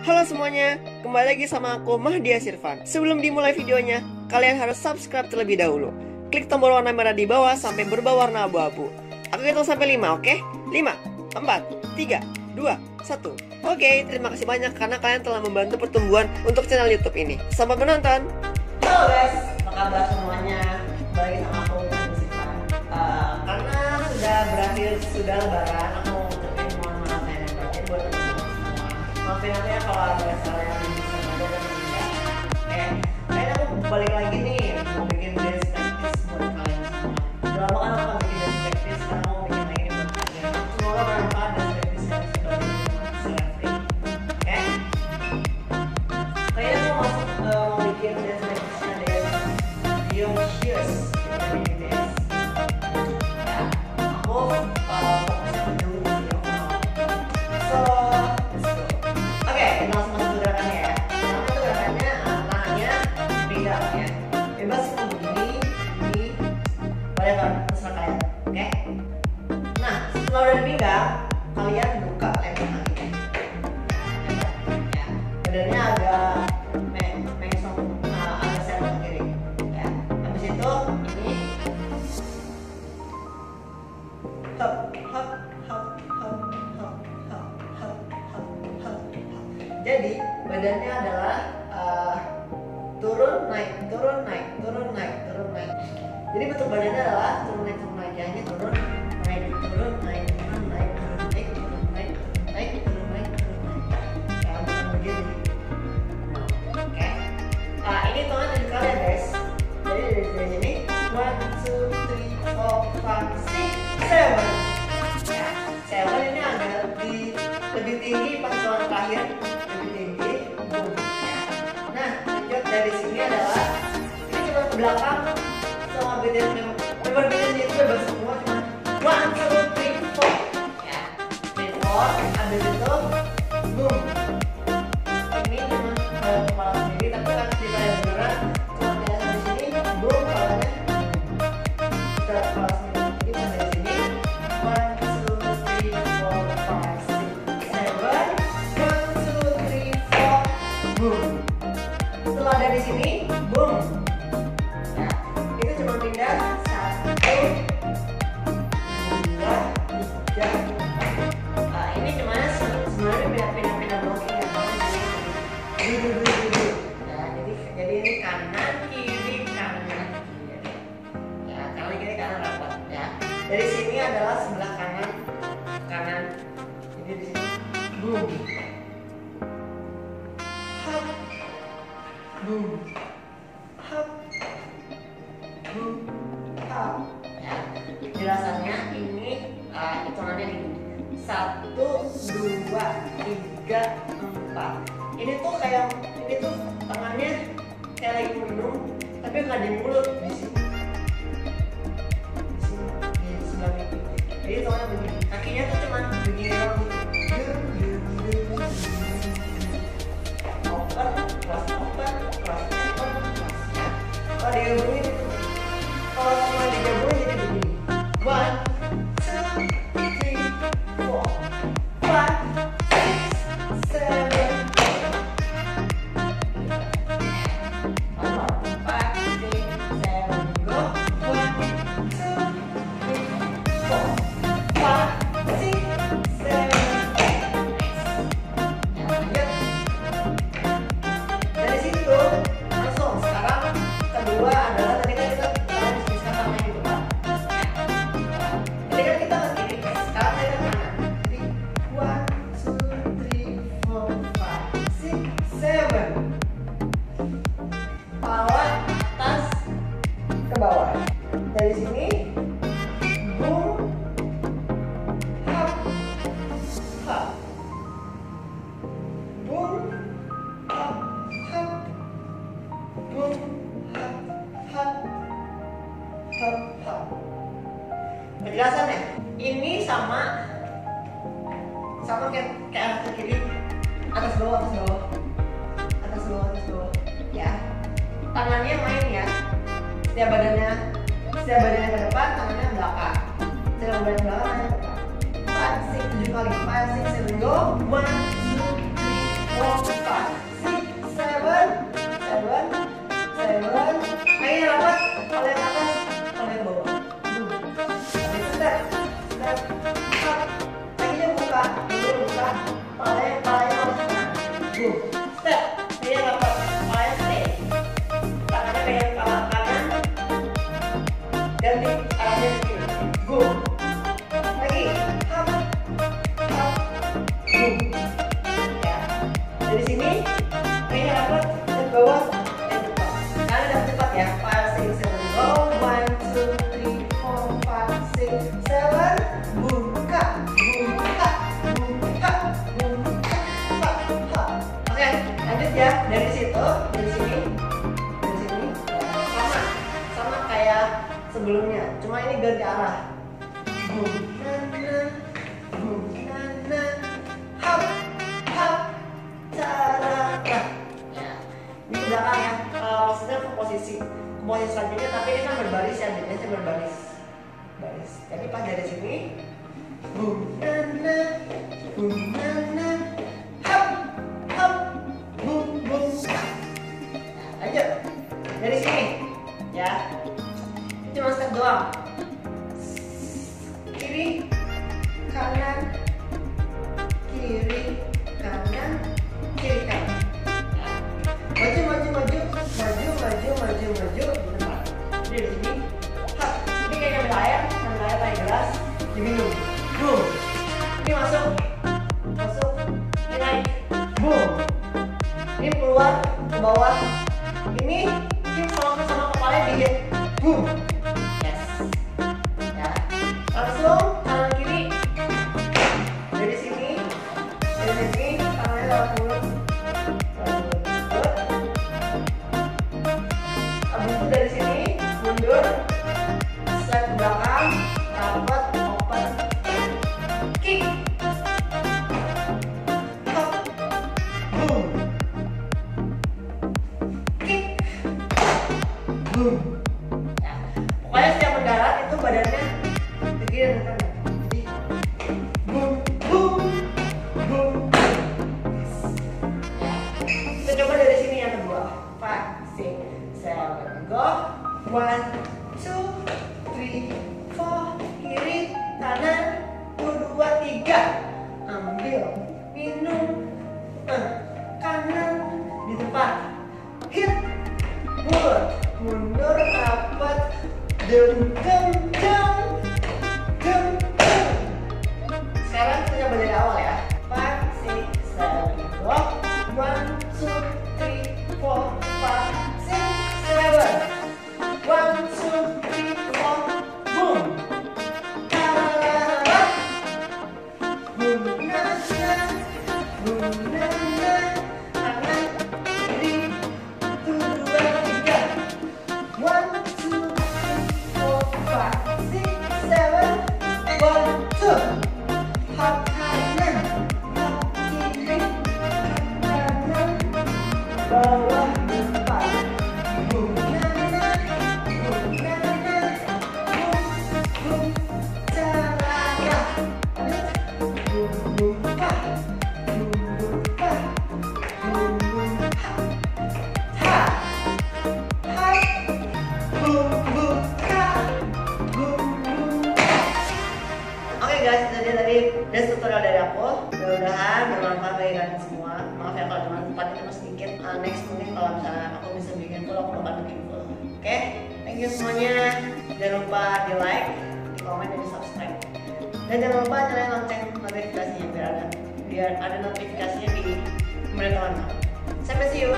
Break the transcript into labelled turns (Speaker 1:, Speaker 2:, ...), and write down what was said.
Speaker 1: Halo semuanya, kembali lagi sama aku Bts Dionysus. Sebelum dimulai videonya, kalian harus subscribe terlebih dahulu. Klik tombol warna merah di bawah sampai berubah warna abu-abu. Aku hitung sampai 5, oke? 5, 4, 3, 2, 1. Oke, terima kasih banyak karena kalian telah membantu pertumbuhan untuk channel YouTube ini. Selamat menonton. Halo guys, apa kabar semuanya? Kembali sama aku Bts Dionysus. Karena sudah berakhir, sudah lebaran, aku mau ucapin mohon maaf dan batin buat teman-teman semua. Maafin aku ya kalau ada salah yang bisa ada dan tidak. Kayaknya aku balik lagi nih mau bikin dance practice buat kalian semua. Udah lama kan aku bikin dance practice, sekarang mau bikin lagi nih buat kalian. Semoga bermanfaat dance practice yang sudah saya free. Kayaknya aku mau bikin dance practice-nya dance Dionysus. Kalau udah dipinggang, kalian buka lebar kakinya. Badannya agak mengsong, agak serong ke kiri. Ya. Habis itu ini hop hop hop hop hop hop hop hop hop. Jadi badannya adalah turun naik turun naik turun naik turun naik. Jadi bentuk badannya adalah turun naik hanya turun naik turun naik turun naik turun naik turun naik turun naik turun naik turun naik. Ya bukan begini. Oke. Ini hitungan dari kalian guys. Jadi dari sini 1, 2, 3, 4, 5, 6, 7. Ya, 7 ini agak lebih tinggi pas hitungan terakhir, lebih tinggi. Boom. Ya. Nah, lanjut dari sini adalah ini cuma ke belakang sama Bts member Bts itu bebas semua cuma 1, 2, 3, 4. Ya, 3, 4. Habis itu boom. Ini cuma kepala sendiri, tapi kan kita yang beneran cuma dari sini boom, kepalanya kita kepala sendiri. Jadi dari sini 1, 2, 3, 4, 5, 6, 7. 1, 2, 3, 4 boom. Setelah dari sini boom. Ya, itu cuma pindah 1, 2, 3. Ini cuma sebenarnya pindah-pindah blocking ya. Nah, jadi ini kanan kiri kanan kiri. Ya, kanan kiri kanan rapat ya. Dari sini adalah sebelah kanan kanan. Jadi di sini boom. Hop. Boom. Hop. Boom. Hop. Ya. Jelasannya ini hitungannya ini 1, 2, 3, 4. Ini tuh tangannya kayak lagi minum, tapi nggak di mulut, di sini, di sebelah ini. Jadi hitungannya begini, kakinya tuh cuma begini doang. Open, close, open, close, open, close. Kalau digabungin itu, kalau semua digabungin jadi begini. 1, 2, 3, 4, 5, 6, 7. Bawah. Dari sini boom, hop, hop, boom, hop, hop, boom, hop, hop, hop, hop. Penjelasannya ini sama kayak arah ke kiri, atas bawah atas bawah atas bawah atas bawah ya. Tangannya main ya. Setiap badannya ke depan, tangannya belakang. Setiap badan belakang, tangannya ke depan. 5, 6, 7 kali. 5, 6, 7, go. 1, 2, 3, 4. boom. Step. Kayaknya rapat. Kepalanya stay. Tangannya pegang kepala kanan. Ganti arahnya begini. Boom. Lagi. Hap. Hap. Boom. Ya. Dari sini kayaknya rapat. Dan bawah. Dan cepat. Kalian udah cepat ya. 5, 6, 7, go. 1, 2, 3, 4, 5, 6, 7. Buka. Buka. Buka. Buka. Oke, lanjut ya. Dari situ, dari sini sama kayak sebelumnya. Cuma ini ganti arah. Boom, nana, boom, nana, hap, hap, cara. Ya, ini ke belakang ya. Maksudnya ke posisi selanjutnya, tapi ini kan berbaris ya, biasanya berbaris. Baris. Jadi pas dari sini, boom, nana, boom, nana, hap, hap, boom, boom. Lanjut dari sini, ya. Ini cuma step doang. Kiri, kanan, kiri, kanan, kiri, kanan. Maju, maju, maju, maju, maju, maju, maju di depan. Jadi di sini, hap. Ini kayak ngambil air pakai gelas, diminum. Boom. Ini masuk, masuk, ini naik. Boom. Ini keluar ke bawah. Ini sama kepalanya dingin. Boom. Yes. Ya. Langsung kanan kiri. Dari sini tangannya lewat mulut. Abis itu dari sini mundur, slide ke belakang, rapat, open, kick, hop, boom, kick, boom. Ya, pokoknya setiap mendarat itu badannya begini dan kanan. Jadi boom, boom, boom. Ya, kita coba dari sini yang kedua. 5, 6, 7, go. 1, 2, 3, 4, kiri, kanan, 1, 2, 3. Ambil, minum, kanan di depan, hit, mulut, mundur, rapat, dem, dem, dem, dem, dem. Sekarang kita coba dari awal ya. 5, 6, 7, go. 1, 2, 3, 4, 5, 6, 7. 1, 2, 3, 4, boom. Tararara. Boom, nana, boom, nana. Kanan, kiri, 1, 2, 3. 1, 2, 3, 4, 5, 6, 7. 1, 2. Hop kanan, hop kiri, hop kanan, bawah depan. Boom, nana, boom, nana, boom, boom, tarara. Boom, boom, pa, boom, boom, pa, boom, boom, ha, ha, ha, boom, boom, ka, boom, boom, ha. Oke guys, jadi tadi that's tutorial dari aku. Mudah-mudahan bermanfaat bagi kalian semua. Maaf ya kalau cuma tempatnya cuma sedikit. Next mungkin kalau misalnya aku bisa bikin full, aku bakal bikin full. Oke, thank you semuanya. Jangan lupa di like, di komen, dan di subscribe. Dan jangan lupa nyalain lonceng notifikasinya biar ada notifikasinya di pemberitahuan kamu. Sampai see you.